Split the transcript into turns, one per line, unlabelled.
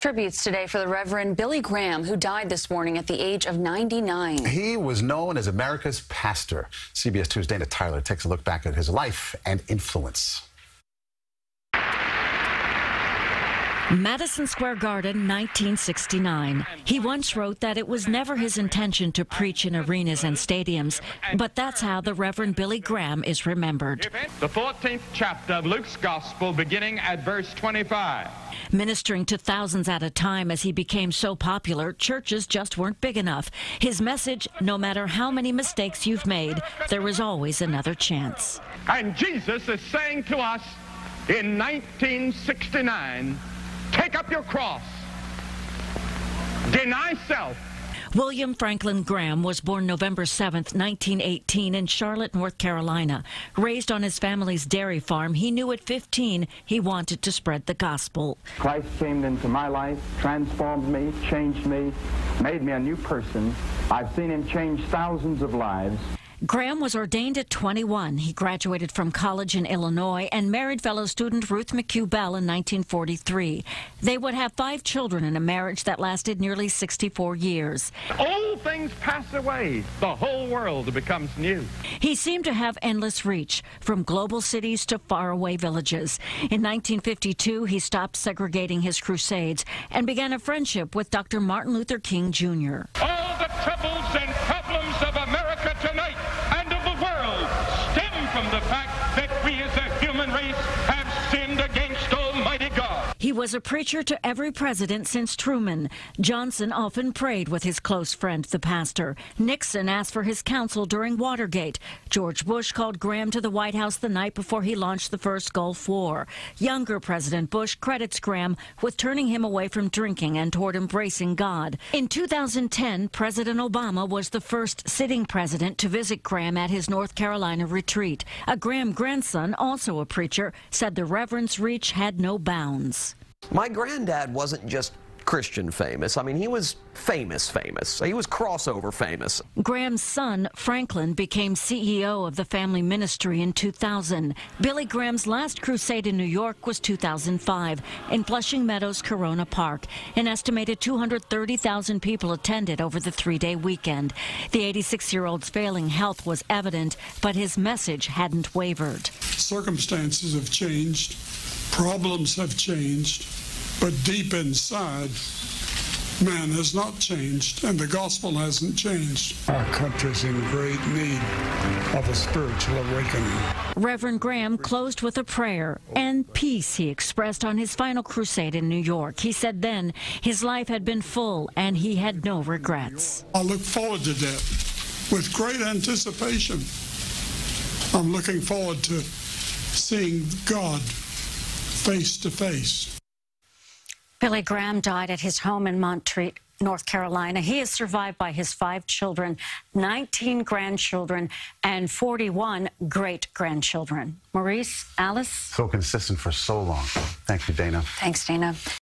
Tributes today for the Reverend Billy Graham, who died this morning at the age of 99.
He was known as America's pastor. CBS 2's Dana Tyler takes a look back at his life and influence.
Madison Square Garden, 1969. He once wrote that it was never his intention to preach in arenas and stadiums, but that's how the Reverend Billy Graham is remembered.
The 14th chapter of Luke's Gospel, beginning at verse 25.
Ministering to thousands at a time as he became so popular, churches just weren't big enough. His message, no matter how many mistakes you've made, there is always another chance.
And Jesus is saying to us in 1969, take up your cross, deny self.
William Franklin Graham was born November 7th, 1918 in Charlotte, North Carolina. Raised on his family's dairy farm, he knew at 15 he wanted to spread the gospel.
Christ came into my life, transformed me, changed me, made me a new person. I've seen him change thousands of lives.
Graham was ordained at 21. He graduated from college in Illinois and married fellow student Ruth McHugh Bell in 1943. They would have 5 children in a marriage that lasted nearly 64 years.
Old things pass away. The whole world becomes new.
He seemed to have endless reach, from global cities to faraway villages. In 1952, he stopped segregating his crusades and began a friendship with Dr. Martin Luther King, Jr.
All the troubles and problems of America tonight and of the world stem from the fact that we as a human race have sinned against Almighty God.
He was a preacher to every president since Truman. Johnson often prayed with his close friend, the pastor. Nixon asked for his counsel during Watergate. George Bush called Graham to the White House the night before he launched the first Gulf War. Younger President Bush credits Graham with turning him away from drinking and toward embracing God. In 2010, President Obama was the first sitting president to visit Graham at his North Carolina retreat. A Graham grandson, also a preacher, said the Reverend's reach had no bounds.
My granddad wasn't just Christian famous. I mean, he was famous. He was crossover famous.
Graham's son, Franklin, became CEO of the family ministry in 2000. Billy Graham's last crusade in New York was 2005 in Flushing Meadows, Corona Park. An estimated 230,000 people attended over the 3-day weekend. The 86-year-old's failing health was evident, but his message hadn't wavered.
Circumstances have changed, problems have changed, but deep inside, man has not changed, and the gospel hasn't changed. Our country's in great need of a spiritual awakening.
Reverend Graham closed with a prayer and peace he expressed on his final crusade in New York. He said then his life had been full and he had no regrets.
I look forward to that with great anticipation. I'm looking forward to seeing God face to face.
Billy Graham died at his home in Montreat, North Carolina. He is survived by his 5 children, 19 grandchildren, and 41 great-grandchildren. Maurice, Alice?
So consistent for so long. Thank you, Dana.
Thanks, Dana.